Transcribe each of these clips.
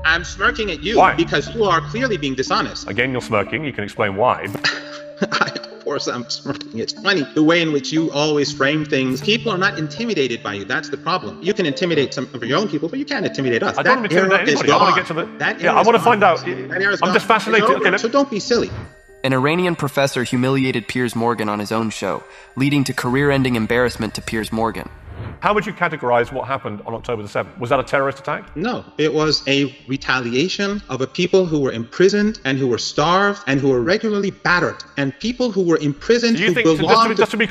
I'm smirking at you. Why? Because you are clearly being dishonest. Again, you're smirking. You can explain why. Of course I'm smirking. It's funny the way in which you always frame things. People are not intimidated by you. That's the problem. You can intimidate some of your own people, but you can't intimidate us. I don't want to intimidate anybody. I want to get to the... I want to find out. I'm just fascinated. Okay, so don't be silly. An Iranian professor humiliated Piers Morgan on his own show, leading to career-ending embarrassment to Piers Morgan. How would you categorize what happened on October the 7th? Was that a terrorist attack? No, it was a retaliation of a people who were imprisoned and who were starved and who were regularly battered, and people who were imprisoned who belonged... Just to be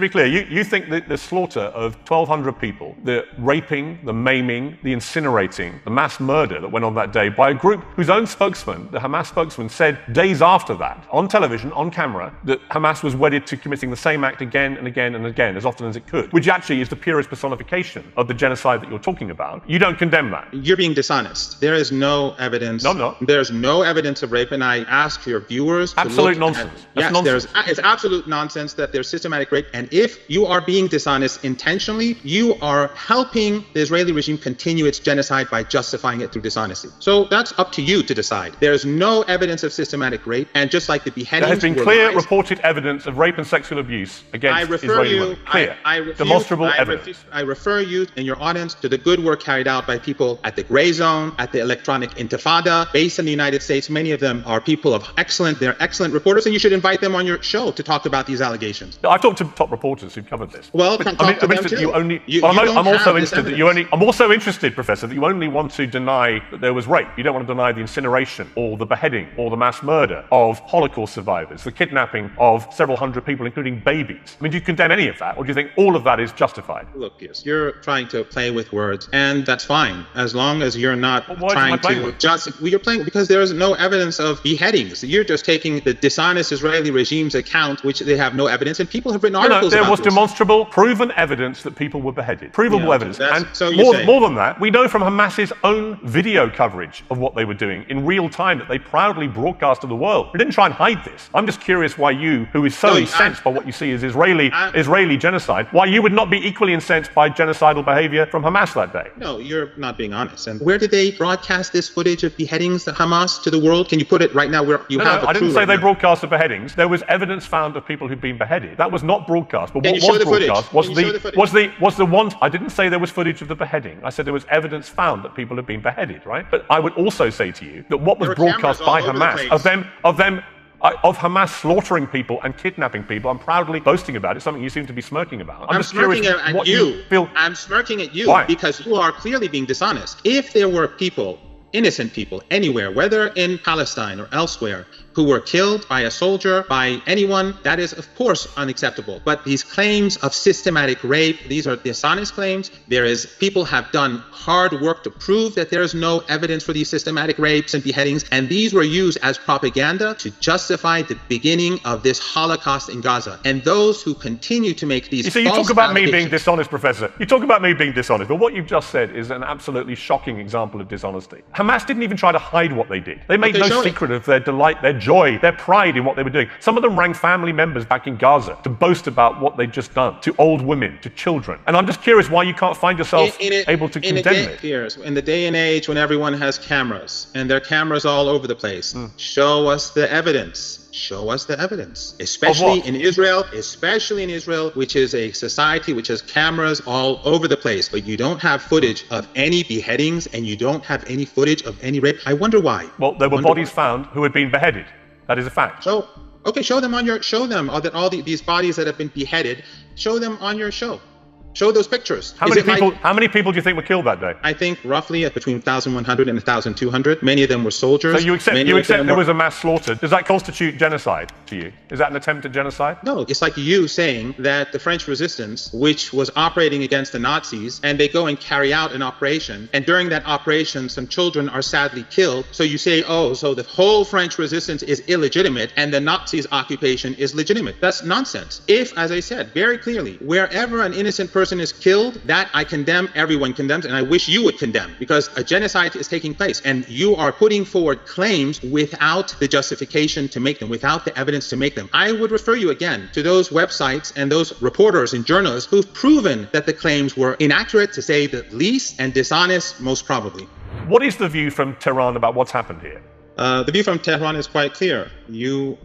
clear, you think that the slaughter of 1,200 people, the raping, the maiming, the incinerating, the mass murder that went on that day by a group whose own spokesman, the Hamas spokesman, said days after that, on television, on camera, that Hamas was wedded to committing the same act again and again and again, as often as it could, which actually is the purest personification of the genocide that you're talking about. You don't condemn that. You're being dishonest. There is no evidence. No, I'm not. There's no evidence of rape, and I ask your viewers to absolute nonsense. Yes, nonsense. It's absolute nonsense that there's systematic rape, and if you are being dishonest intentionally, you are helping the Israeli regime continue its genocide by justifying it through dishonesty. So that's up to you to decide. There's no evidence of systematic rape, and just like the beheadings, there has been clear reported evidence of rape and sexual abuse against Israeli women. Clear, demonstrable evidence. I refer you and your audience to the good work carried out by people at the Gray Zone, at the Electronic Intifada, based in the United States. Many of them are people of they're excellent reporters, and you should invite them on your show to talk about these allegations. I've talked to top reporters who've covered this. Well, I'm also interested, Professor, that you only want to deny that there was rape. You don't want to deny the incineration or the beheading or the mass murder of Holocaust survivors, the kidnapping of several hundred people, including babies. I mean, do you condemn any of that, or do you think all of that is justified? Look, Piers, you're trying to play with words, and that's fine, as long as you're not trying to you're playing because there is no evidence of beheadings. You're just taking the dishonest Israeli regime's account, which they have no evidence, and people have written articles about there was this. Demonstrable, proven evidence that people were beheaded. Provable evidence. And so more than that, we know from Hamas's own video coverage of what they were doing in real time that they proudly broadcast to the world. They didn't try and hide this. I'm just curious why you, who is so incensed by what you see as Israeli genocide, why you would not be equally incensed by genocidal behavior from Hamas that day. No, you're not being honest. And where did they broadcast this footage of beheadings, the Hamas, to the world? Can you put it right now where you have a I didn't say right they now. broadcast the beheadings. There was evidence found of people who'd been beheaded. That was not broadcast. But Can what you show was the footage? broadcast was the one. I didn't say there was footage of the beheading. I said there was evidence found that people had been beheaded, right? But I would also say to you that what was broadcast by Hamas of Hamas slaughtering people and kidnapping people, I'm proudly boasting about. It's something you seem to be smirking about. I'm just curious what you feel. I'm smirking at you. Why? Because you are clearly being dishonest. If there were people, innocent people, anywhere, whether in Palestine or elsewhere, who were killed by a soldier, by anyone, that is, of course, unacceptable. But these claims of systematic rape, these are dishonest claims. People have done hard work to prove that there is no evidence for these systematic rapes and beheadings, and these were used as propaganda to justify the beginning of this Holocaust in Gaza. And those who continue to make these you talk about me being dishonest, Professor. You talk about me being dishonest, but what you've just said is an absolutely shocking example of dishonesty. Hamas didn't even try to hide what they did. They made no secret of their delight, their joy, their pride in what they were doing. Some of them rang family members back in Gaza to boast about what they'd just done, to old women, to children. And I'm just curious why you can't find yourself able to condemn it. Piers, in the day and age when everyone has cameras, and there are cameras all over the place, show us the evidence. Show us the evidence, especially in Israel, which is a society which has cameras all over the place. But you don't have footage of any beheadings, and you don't have any footage of any rape. I wonder why. Well, there were bodies found who had been beheaded. That is a fact. Show them all these bodies that have been beheaded. Show them on your show. Show those pictures. How many people do you think were killed that day? I think roughly between 1,100 and 1,200. Many of them were soldiers. So you accept there was a mass slaughter. Does that constitute genocide to you? Is that an attempt at genocide? No, it's like you saying that the French resistance, which was operating against the Nazis, and they go and carry out an operation, and during that operation, some children are sadly killed. So you say, so the whole French resistance is illegitimate, and the Nazis' occupation is legitimate. That's nonsense. If, as I said very clearly, wherever an innocent person is killed, that I condemn, everyone condemns, and I wish you would condemn, because a genocide is taking place, and you are putting forward claims without the justification to make them, without the evidence to make them. I would refer you again to those websites and those reporters and journalists who've proven that the claims were inaccurate, to say the least, and dishonest, most probably. What is the view from Tehran about what's happened here? The view from Tehran is quite clear. You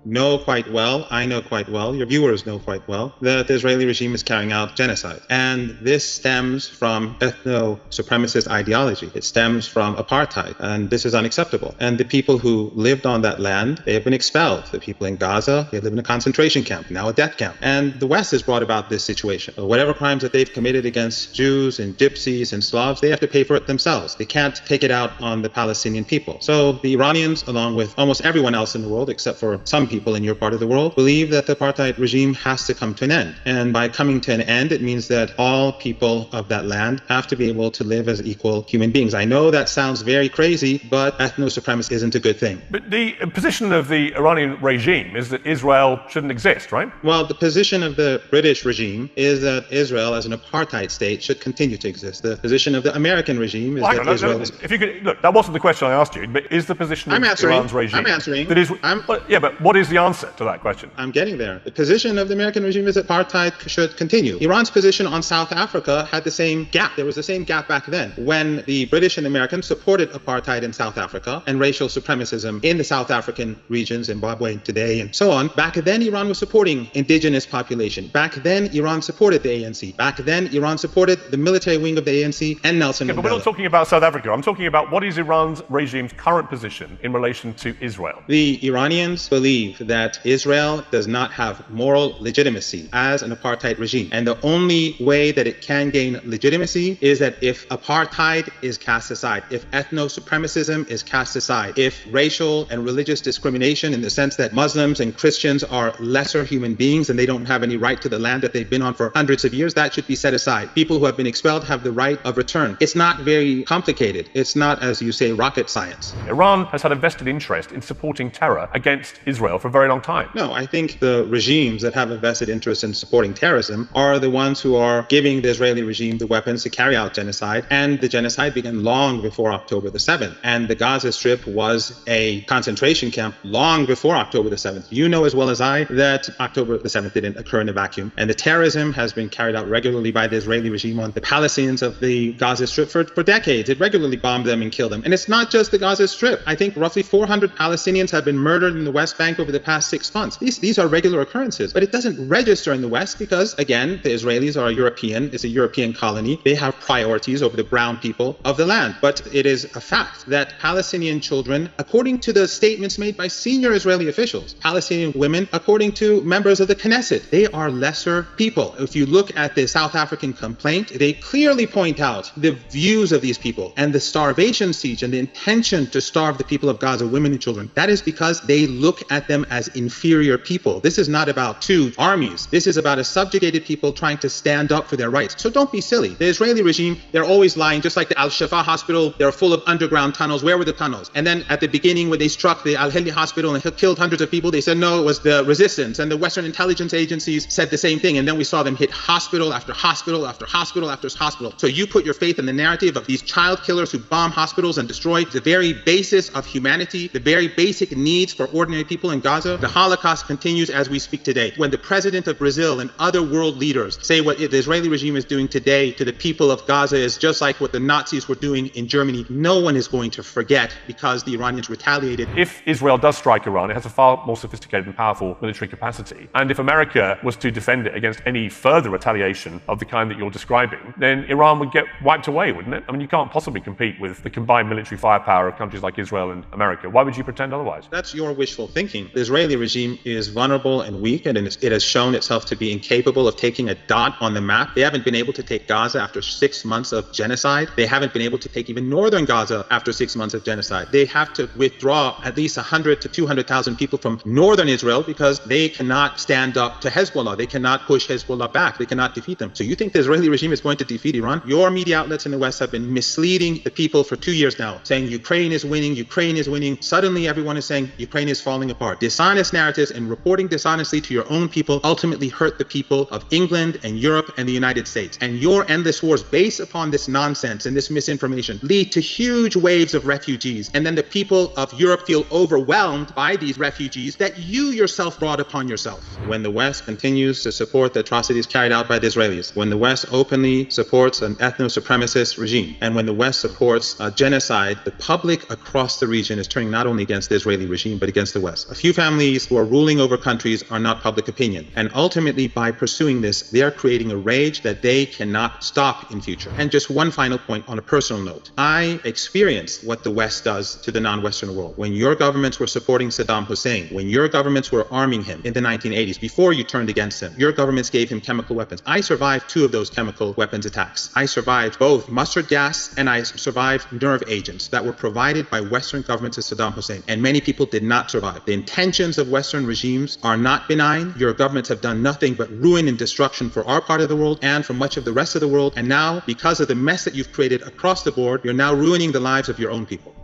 know quite well, I know quite well, your viewers know quite well, that the Israeli regime is carrying out genocide. And this stems from ethno-supremacist ideology. It stems from apartheid, and this is unacceptable. And the people who lived on that land, they have been expelled. The people in Gaza, they live in a concentration camp, now a death camp. And the West has brought about this situation. Whatever crimes that they've committed against Jews and Gypsies and Slavs, they have to pay for it themselves. They can't take it out on the Palestinian people. So the Iranians, along with almost everyone else in the world, except for some people in your part of the world, believe that the apartheid regime has to come to an end. And by coming to an end, it means that all people of that land have to be able to live as equal human beings. I know that sounds very crazy, but ethno-supremacy isn't a good thing. But the position of the Iranian regime is that Israel shouldn't exist, right? Well, the position of the British regime is that Israel as an apartheid state should continue to exist. The position of the American regime is that Israel is... If you could, look, that wasn't the question I asked you, but is the position of Iran's regime... I'm answering. But what is the answer to that question? I'm getting there. The position of the American regime is that apartheid should continue. Iran's position on South Africa had the same gap. There was the same gap back then when the British and Americans supported apartheid in South Africa and racial supremacism in the South African region, Zimbabwe today and so on. Back then, Iran was supporting indigenous population. Back then, Iran supported the ANC. Back then, Iran supported the military wing of the ANC and Nelson Mandela. But we're not talking about South Africa. I'm talking about what is Iran's regime's current position in relation to Israel. The Iranians believe that Israel does not have moral legitimacy as an apartheid regime. And the only way that it can gain legitimacy is that if apartheid is cast aside, if ethno-supremacism is cast aside, if racial and religious discrimination in the sense that Muslims and Christians are lesser human beings and they don't have any right to the land that they've been on for hundreds of years, that should be set aside. People who have been expelled have the right of return. It's not very complicated. It's not, as you say, rocket science. Iran has had a vested interest in supporting terror against Israel for a very long time. No, I think the regimes that have a vested interest in supporting terrorism are the ones who are giving the Israeli regime the weapons to carry out genocide. And the genocide began long before October the 7th. And the Gaza Strip was a concentration camp long before October the 7th. You know as well as I that October the 7th didn't occur in a vacuum. And the terrorism has been carried out regularly by the Israeli regime on the Palestinians of the Gaza Strip for decades. It regularly bombed them and killed them. And it's not just the Gaza Strip. I think roughly 400 Palestinians have been murdered in the West Bank over the past 6 months. These are regular occurrences, but it doesn't register in the West because, again, the Israelis are European. It's a European colony. They have priorities over the brown people of the land. But it is a fact that Palestinian children, according to the statements made by senior Israeli officials, Palestinian women, according to members of the Knesset, they are lesser people. If you look at the South African complaint, they clearly point out the views of these people and the starvation siege and the intention to starve the people of Gaza, women and children. That is because they look at them as inferior people. This is not about two armies. This is about a subjugated people trying to stand up for their rights. So don't be silly. The Israeli regime, they're always lying, just like the Al-Shifa hospital. They're full of underground tunnels. Where were the tunnels? And then at the beginning, when they struck the Al-Hili hospital and killed hundreds of people, they said, no, it was the resistance. And the Western intelligence agencies said the same thing. And then we saw them hit hospital after hospital after hospital after hospital. So you put your faith in the narrative of these child killers who bomb hospitals and destroy the very basis of humanity, the very basic needs for ordinary people in Gaza. The Holocaust continues as we speak today. When the president of Brazil and other world leaders say what the Israeli regime is doing today to the people of Gaza is just like what the Nazis were doing in Germany, no one is going to forget because the Iranians retaliated. If Israel does strike Iran, it has a far more sophisticated and powerful military capacity. And if America was to defend it against any further retaliation of the kind that you're describing, then Iran would get wiped away, wouldn't it? I mean, you can't possibly compete with the combined military firepower of countries like Israel and America. Why would you pretend otherwise? That's your wishful thinking. The Israeli regime is vulnerable and weak, and it has shown itself to be incapable of taking a dot on the map. They haven't been able to take Gaza after 6 months of genocide. They haven't been able to take even northern Gaza after 6 months of genocide. They have to withdraw at least 100 to 200,000 people from northern Israel because they cannot stand up to Hezbollah. They cannot push Hezbollah back. They cannot defeat them. So you think the Israeli regime is going to defeat Iran? Your media outlets in the West have been misleading the people for 2 years now, saying Ukraine is winning, Ukraine is winning. Suddenly everyone is saying Ukraine is falling apart. dishonest narratives and reporting dishonestly to your own people ultimately hurt the people of England and Europe and the United States. And your endless wars based upon this nonsense and this misinformation lead to huge waves of refugees. And then the people of Europe feel overwhelmed by these refugees that you yourself brought upon yourself. When the West continues to support the atrocities carried out by the Israelis, when the West openly supports an ethno-supremacist regime, and when the West supports genocide, the public across the region is turning not only against the Israeli regime, but against the West. A few families who are ruling over countries are not public opinion. And ultimately, by pursuing this, they are creating a rage that they cannot stop in future. And just one final point on a personal note. I experienced what the West does to the non-Western world. When your governments were supporting Saddam Hussein, when your governments were arming him in the 1980s, before you turned against him, your governments gave him chemical weapons. I survived 2 of those chemical weapons attacks. I survived both mustard gas and I survived nerve agents that were provided by Western governments to Saddam Hussein. And many people did not survive. The intentions of Western regimes are not benign. Your governments have done nothing but ruin and destruction for our part of the world and for much of the rest of the world. And now, because of the mess that you've created across the board, you're now ruining the lives of your own people.